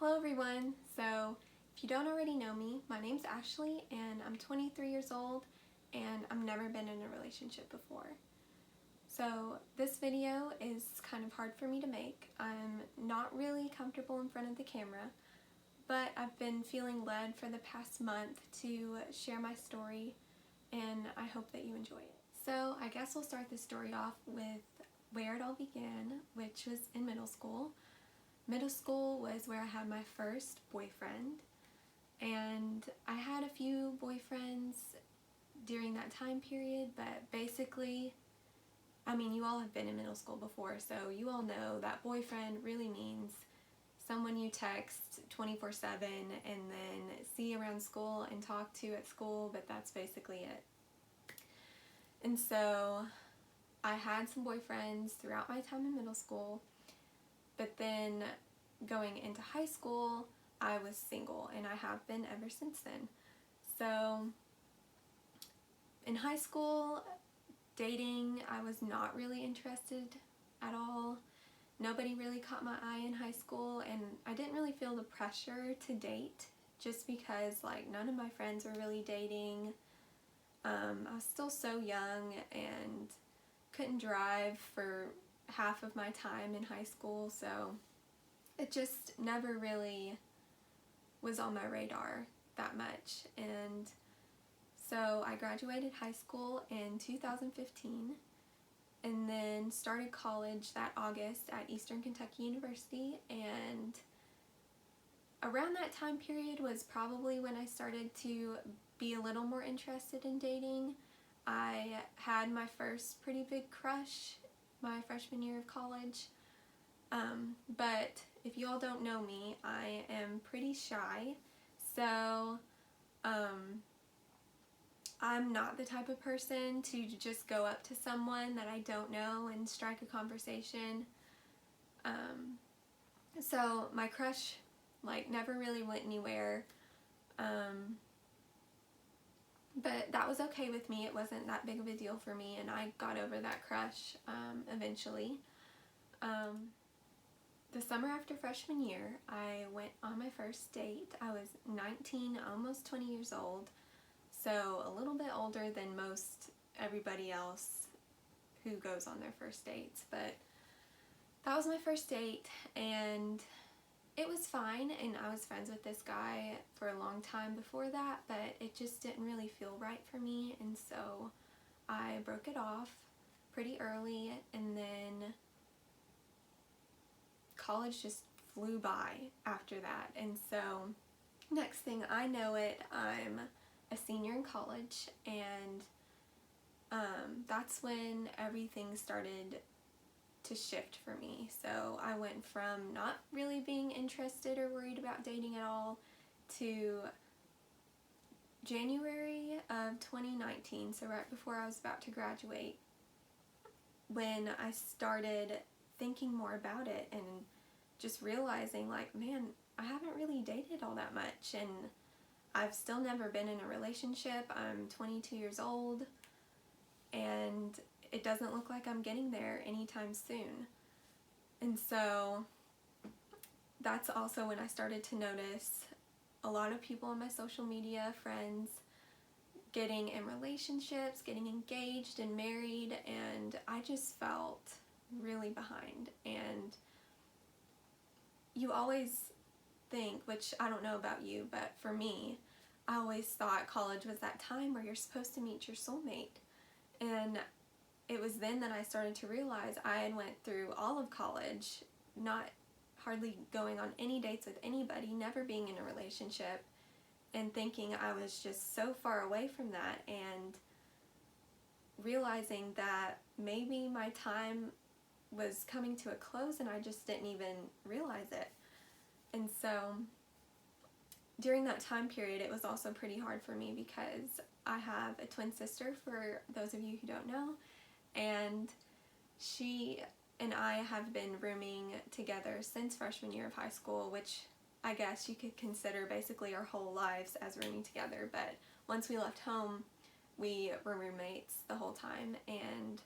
Hello everyone. So if you don't already know me, my name's Ashley and I'm 23 years old and I've never been in a relationship before. So this video is kind of hard for me to make. I'm not really comfortable in front of the camera, but I've been feeling led for the past month to share my story and I hope that you enjoy it. So I guess we'll start this story off with where it all began, which was in middle school. Middle school was where I had my first boyfriend, and I had a few boyfriends during that time period, but basically, you all have been in middle school before, so you all know that boyfriend really means someone you text 24/7 and then see around school and talk to at school, but that's basically it. And so I had some boyfriends throughout my time in middle school, but then going into high school, I was single, and I have been ever since then. So in high school, dating, I was not really interested at all. Nobody really caught my eye in high school, and I didn't really feel the pressure to date just because none of my friends were really dating. I was still so young and couldn't drive for half of my time in high school, so it just never really was on my radar that much. And so I graduated high school in 2015 and then started college that August at Eastern Kentucky University, and around that time period was probably when I started to be a little more interested in dating. I had my first pretty big crush my freshman year of college, but if you all don't know me, I am pretty shy, so I'm not the type of person to just go up to someone that I don't know and strike a conversation. So my crush never really went anywhere, but that was okay with me. It wasn't that big of a deal for me, and I got over that crush eventually. The summer after freshman year, I went on my first date. I was 19, almost 20 years old, so a little bit older than most everybody else who goes on their first dates, but that was my first date, and it was fine, and I was friends with this guy for a long time before that, but it just didn't really feel right for me, and so I broke it off pretty early, and then college just flew by after that. And so next thing I know it, I'm a senior in college, and that's when everything started to shift for me. So I went from not really being interested or worried about dating at all to January of 2019, so right before I was about to graduate, when I started thinking more about it and just realizing man, I haven't really dated all that much, and I've still never been in a relationship. I'm 22 years old, and it doesn't look like I'm getting there anytime soon. And so that's also when I started to notice a lot of people on my social media, friends, getting in relationships, getting engaged and married, and I just felt really behind. And you always think, which I don't know about you, but for me, I always thought college was that time where you're supposed to meet your soulmate. And it was then that I started to realize I had went through all of college, not hardly going on any dates with anybody, never being in a relationship, and thinking I was just so far away from that, and realizing that maybe my time was coming to a close and I just didn't even realize it. And so during that time period, it was also pretty hard for me because I have a twin sister, for those of you who don't know, and she and I have been rooming together since freshman year of high school, which I guess you could consider basically our whole lives as rooming together. But once we left home, we were roommates the whole time, and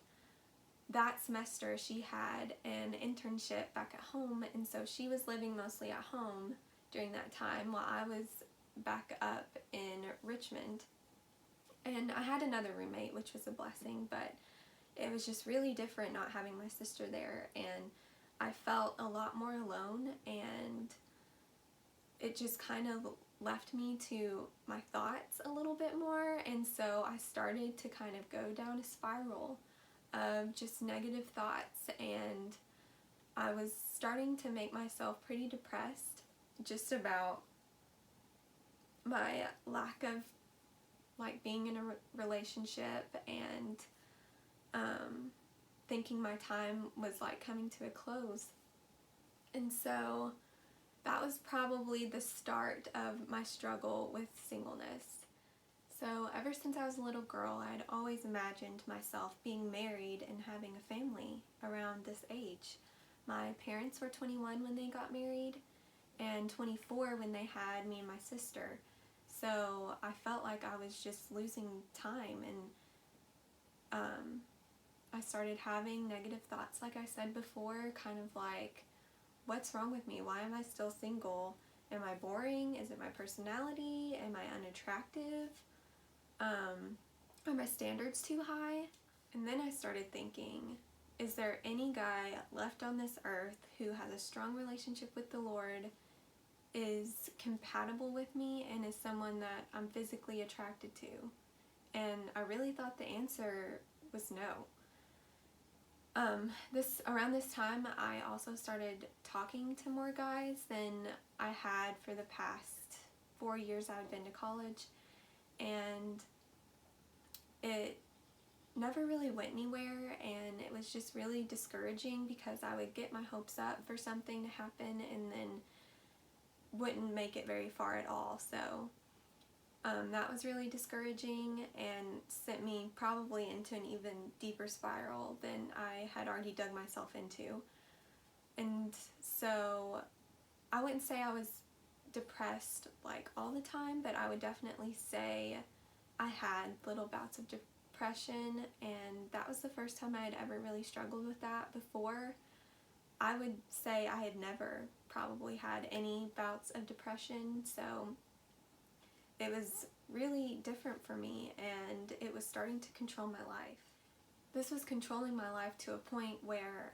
that semester she had an internship back at home, and so she was living mostly at home during that time while I was back up in Richmond. And I had another roommate, which was a blessing, but it was just really different not having my sister there, and I felt a lot more alone, and it just kind of left me to my thoughts a little bit more, and so I started to kind of go down a spiral of just negative thoughts, and I was starting to make myself pretty depressed just about my lack of being in a relationship, and thinking my time was coming to a close. And so that was probably the start of my struggle with singleness. So ever since I was a little girl, I had always imagined myself being married and having a family around this age. My parents were 21 when they got married, and 24 when they had me and my sister. So I felt like I was just losing time, and I started having negative thoughts, like I said before, kind of like, what's wrong with me? Why am I still single? Am I boring? Is it my personality? Am I unattractive? Are my standards too high? And then I started thinking, is there any guy left on this earth who has a strong relationship with the Lord, is compatible with me, and is someone that I'm physically attracted to? And I really thought the answer was no. Around this time, I also started talking to more guys than I had for the past 4 years I had been to college, and it never really went anywhere, and it was just really discouraging because I would get my hopes up for something to happen and then wouldn't make it very far at all. So that was really discouraging and sent me probably into an even deeper spiral than I had already dug myself into. And so I wouldn't say I was depressed all the time, but I would definitely say I had little bouts of depression, and that was the first time I had ever really struggled with that. Before, I would say I had never probably had any bouts of depression, so it was really different for me, and it was starting to control my life. This was controlling my life to a point where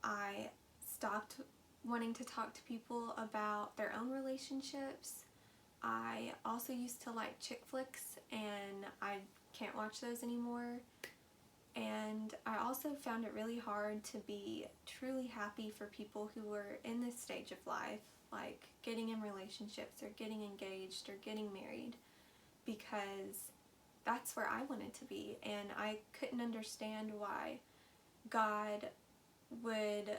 I stopped wanting to talk to people about their own relationships. I also used to like chick flicks, and I can't watch those anymore. And I also found it really hard to be truly happy for people who were in this stage of life, like getting in relationships or getting engaged or getting married, because that's where I wanted to be, and I couldn't understand why God would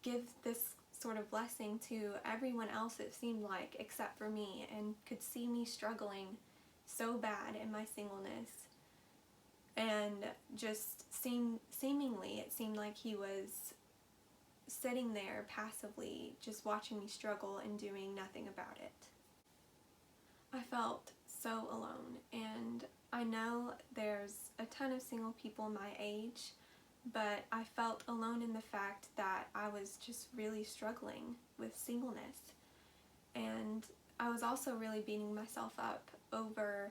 give this sort of blessing to everyone else, it seemed like, except for me, and could see me struggling so bad in my singleness. And just seemingly it seemed like he was sitting there passively just watching me struggle and doing nothing about it. I felt so alone, and I know there's a ton of single people my age, but I felt alone in the fact that I was just really struggling with singleness. And I was also really beating myself up over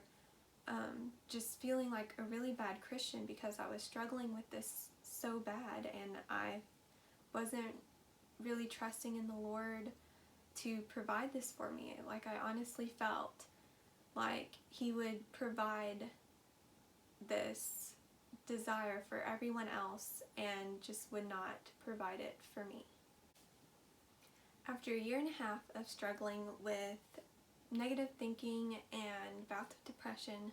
just feeling like a really bad Christian because I was struggling with this so bad, and I wasn't really trusting in the Lord to provide this for me. Like, I honestly felt like he would provide this desire for everyone else and just would not provide it for me. After a year and a half of struggling with negative thinking and bouts of depression,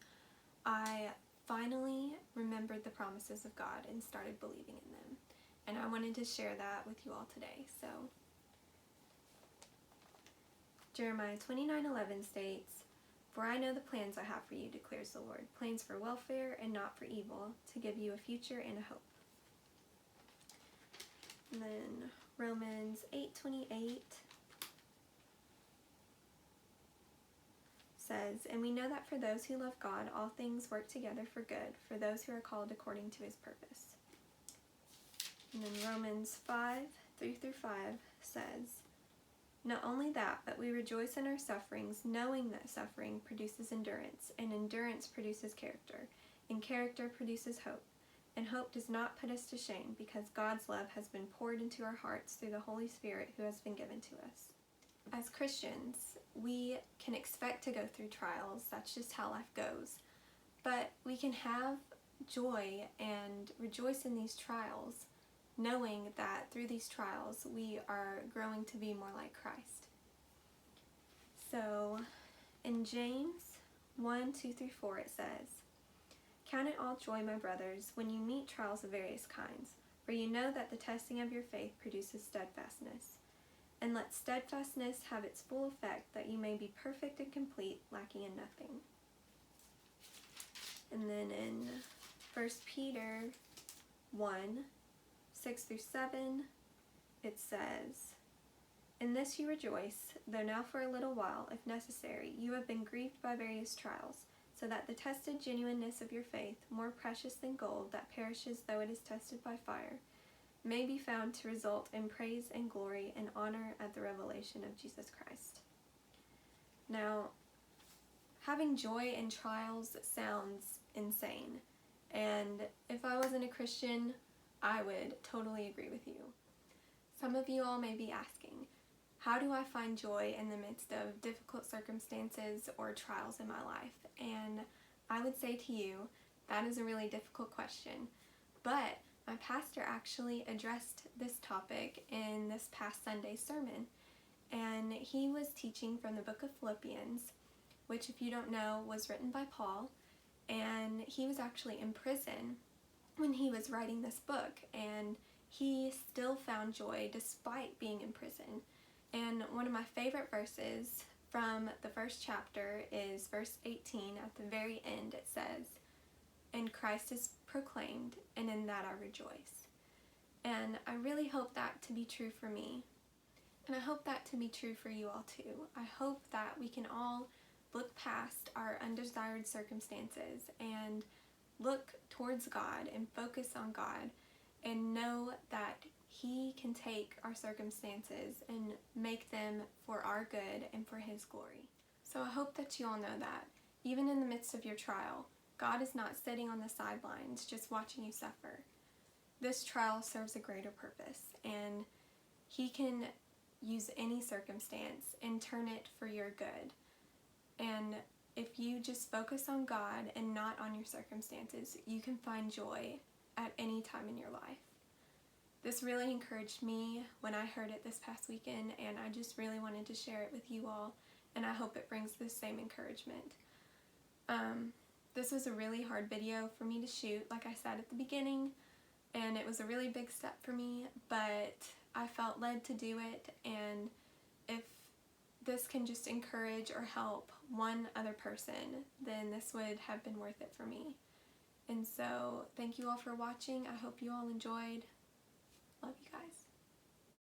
I finally remembered the promises of God and started believing in them. And I wanted to share that with you all today. So, Jeremiah 29:11 states, "For I know the plans I have for you, declares the Lord, plans for welfare and not for evil, to give you a future and a hope." And then Romans 8:28 says, "And we know that for those who love God, all things work together for good, for those who are called according to his purpose." And then Romans 5:3-5 says, Not only that, but we rejoice in our sufferings, knowing that suffering produces endurance, and endurance produces character, and character produces hope. And hope does not put us to shame, because God's love has been poured into our hearts through the Holy Spirit who has been given to us. As Christians, we can expect to go through trials. That's just how life goes. But we can have joy and rejoice in these trials, knowing that through these trials we are growing to be more like Christ. So in James 1:2-4 it says, "Count it all joy, my brothers, when you meet trials of various kinds, for you know that the testing of your faith produces steadfastness. And let steadfastness have its full effect, that you may be perfect and complete, lacking in nothing." And then in 1 Peter 1:6-7, it says, "In this you rejoice, though now for a little while, if necessary, you have been grieved by various trials, so that the tested genuineness of your faith, more precious than gold that perishes though it is tested by fire, may be found to result in praise and glory and honor at the revelation of Jesus Christ." Now, having joy in trials sounds insane, and if I wasn't a Christian, I would totally agree with you. Some of you all may be asking, how do I find joy in the midst of difficult circumstances or trials in my life? And I would say to you, that is a really difficult question, but my pastor actually addressed this topic in this past Sunday's sermon, and he was teaching from the book of Philippians, which, if you don't know, was written by Paul, and he was actually in prison when he was writing this book, and he still found joy despite being in prison. And one of my favorite verses from the first chapter is verse 18. At the very end it says, "And Christ is proclaimed, and in that I rejoice." And I really hope that to be true for me. And I hope that to be true for you all too. I hope that we can all look past our undesired circumstances and look towards God and focus on God and know that He can take our circumstances and make them for our good and for His glory. So I hope that you all know that, even in the midst of your trial, God is not sitting on the sidelines just watching you suffer. This trial serves a greater purpose, and He can use any circumstance and turn it for your good. And if you just focus on God and not on your circumstances, you can find joy at any time in your life. This really encouraged me when I heard it this past weekend, and I just really wanted to share it with you all, and I hope it brings the same encouragement. This was a really hard video for me to shoot, like I said at the beginning, and it was a really big step for me, but I felt led to do it, and if this can just encourage or help one other person, then this would have been worth it for me. And so, thank you all for watching. I hope you all enjoyed. Love you guys.